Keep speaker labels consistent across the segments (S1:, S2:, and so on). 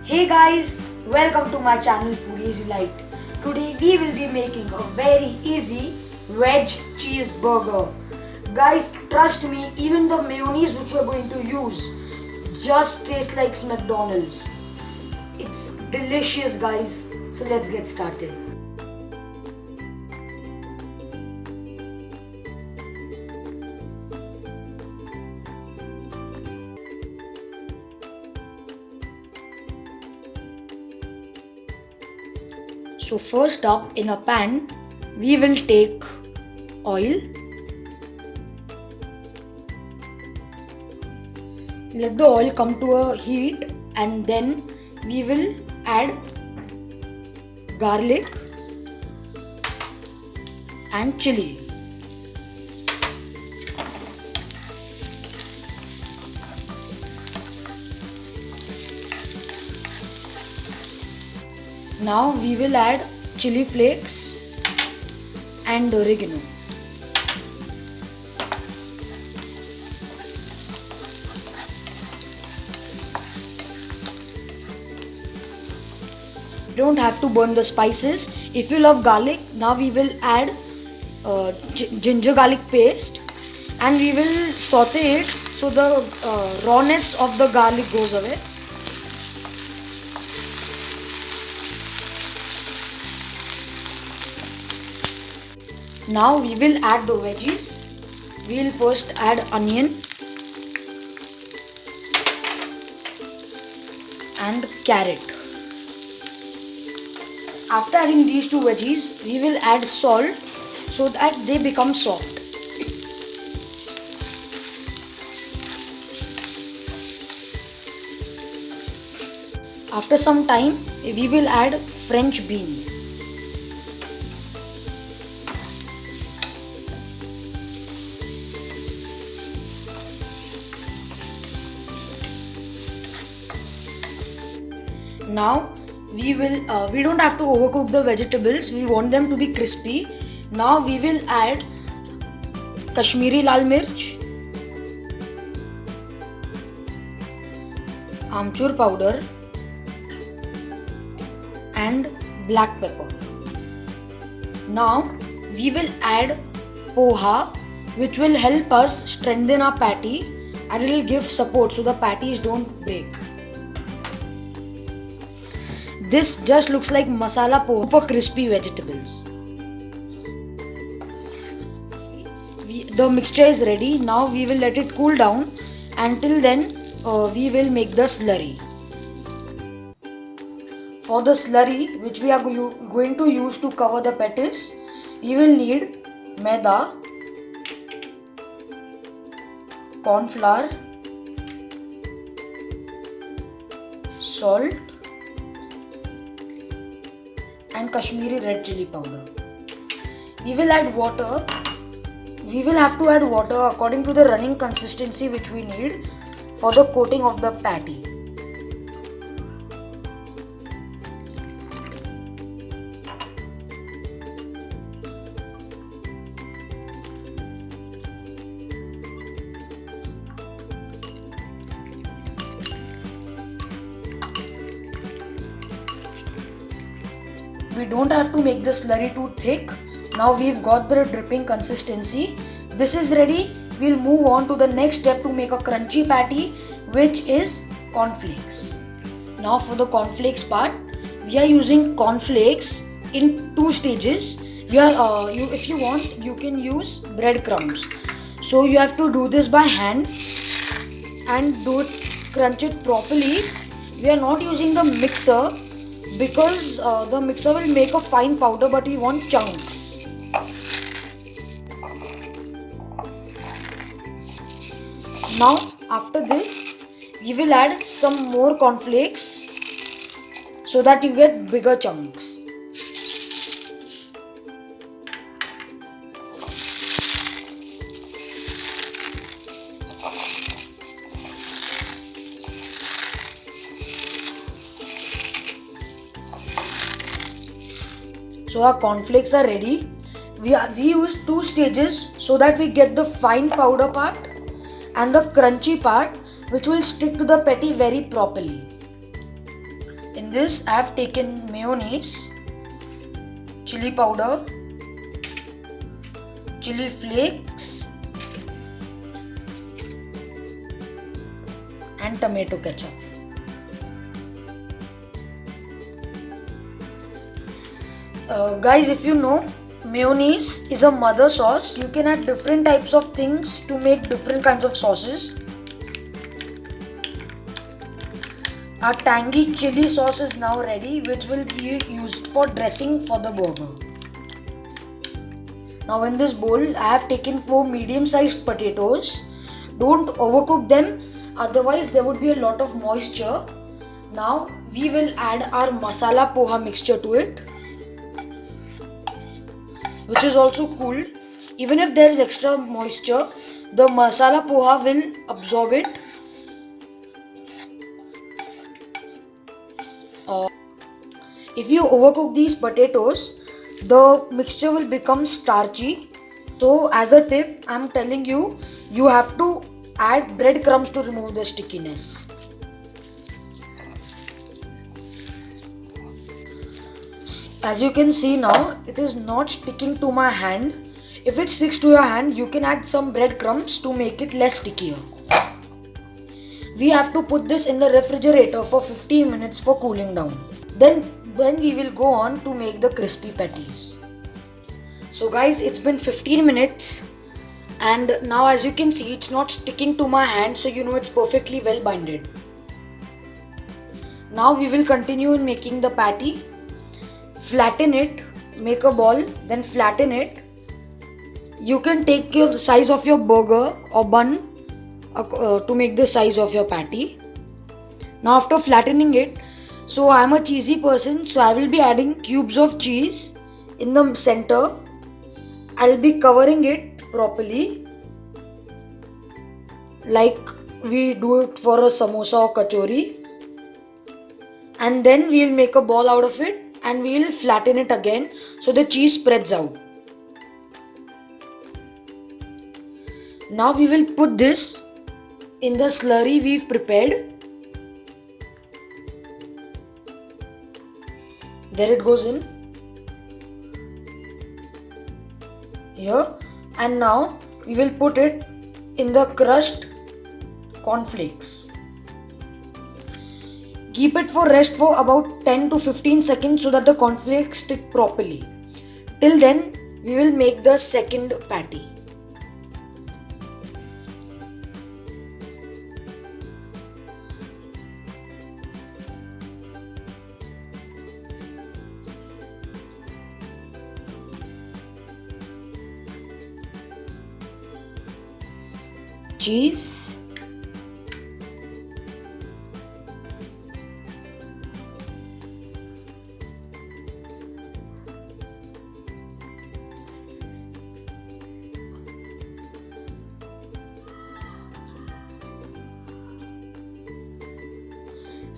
S1: Hey guys, welcome to my channel Food Easy Light. Today we will be making a very easy veg cheeseburger. Guys, trust me, even the mayonnaise which we are going to use just tastes like McDonald's. It's delicious guys. So let's get started. So first up, in a pan we will take oil. Let the oil come to a heat and then we will add garlic and chili. Now we will add chili flakes and oregano. You don't have to burn the spices. If you love garlic, now we will add ginger garlic paste and we will saute it so the rawness of the garlic goes away. Now we will add the veggies. We will first add onion and carrot. After adding these two veggies, we will add salt so that they become soft. After some time, we will add French beans. Now we don't have to overcook the vegetables. We want them to be crispy. Now we will add Kashmiri Lal Mirch, Amchur powder and black pepper. Now we will add poha, which will help us strengthen our patty and it will give support so the patties don't break. This just looks like masala poha, super crispy vegetables. The mixture is ready. Now we will let it cool down. Until then, we will make the slurry. For the slurry, which we are going to use to cover the patties, we will need maida, corn flour, salt and Kashmiri red chili powder. We will add water. We will have to add water according to the running consistency which we need for the coating of the patty. We don't have to make the slurry too thick. Now we've got the dripping consistency. This is ready. We'll move on to the next step to make a crunchy patty, which is cornflakes. Now for the cornflakes part, we are using cornflakes in two stages. If you want, you can use breadcrumbs. So you have to do this by hand and crunch it properly. We are not using the mixer because the mixer will make a fine powder, but we want chunks. Now after this, we will add some more cornflakes so that you get bigger chunks. So our cornflakes are ready. We use two stages so that we get the fine powder part and the crunchy part, which will stick to the patty very properly. In this, I have taken mayonnaise, chili powder, chili flakes, and tomato ketchup. Guys, if you know, mayonnaise is a mother sauce. You can add different types of things to make different kinds of sauces. Our tangy chili sauce is now ready, which will be used for dressing for the burger. Now in this bowl, I have taken 4 medium-sized potatoes. Don't overcook them, otherwise there would be a lot of moisture. Now we will add our masala poha mixture to it, which is also cooled. Even if there is extra moisture, the masala poha will absorb it. If you overcook these potatoes, the mixture will become starchy. So as a tip, I am telling you, you have to add breadcrumbs to remove the stickiness. As you can see now, it is not sticking to my hand. If it sticks to your hand, you can add some breadcrumbs to make it less stickier. We have to put this in the refrigerator for 15 minutes for cooling down. Then we will go on to make the crispy patties. So guys, it's been 15 minutes and now as you can see, it's not sticking to my hand, so you know it's perfectly well binded. Now we will continue in making the patty. Flatten it, make a ball, then flatten it. You can take the size of your burger or bun to make the size of your patty. Now after flattening it, so I am a cheesy person, so I will be adding cubes of cheese in the center. I'll be covering it properly like we do it for a samosa or kachori. And then we will make a ball out of it and we will flatten it again so the cheese spreads out. Now we will put this in the slurry we've prepared. There it goes in. Here. And now we will put it in the crushed cornflakes. Keep it for rest for about 10 to 15 seconds so that the cornflakes stick properly. Till then, we will make the second patty. Cheese,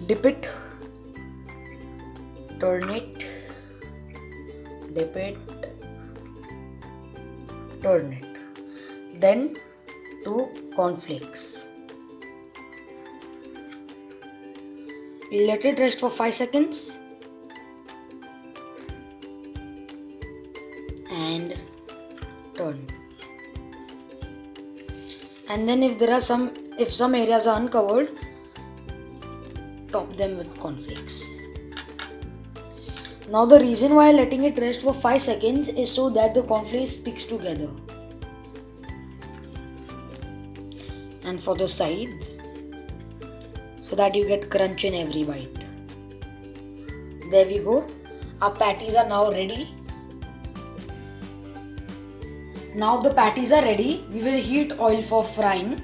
S1: dip it, turn it, dip it, turn it, then to cornflakes. Let it rest for 5 seconds and turn. And then if some areas are uncovered, top them with cornflakes. Now the reason why letting it rest for 5 seconds is so that the cornflakes sticks together. And for the sides, so that you get crunch in every bite. There we go. Our patties are now ready. Now the patties are ready. We will heat oil for frying.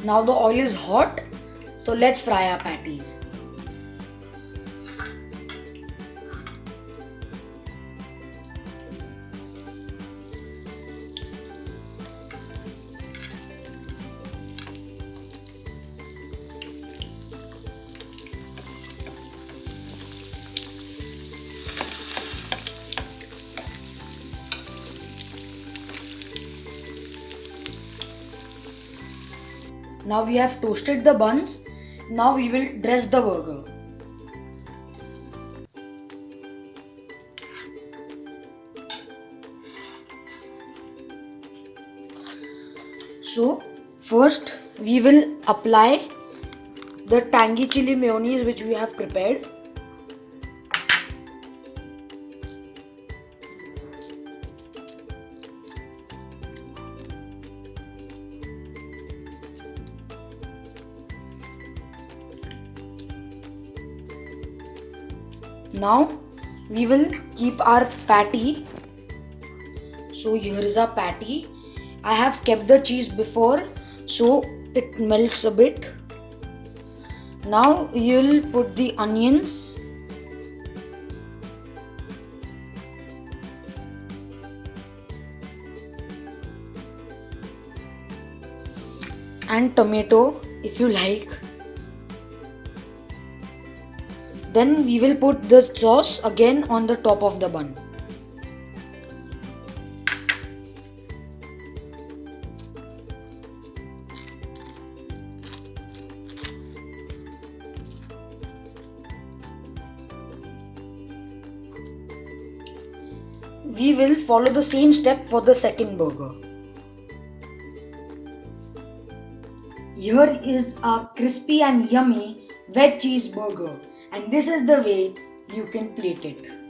S1: Now the oil is hot, so let's fry our patties. Now we have toasted the buns. Now we will dress the burger. So first we will apply the tangy chili mayonnaise which we have prepared. Now we will keep our patty. So here is our patty. I have kept the cheese before so it melts a bit. Now you will put the onions, and tomato if you like. Then we will put the sauce again on the top of the bun. We will follow the same step for the second burger. Here is a crispy and yummy veg cheeseburger, and this is the way you can plate it.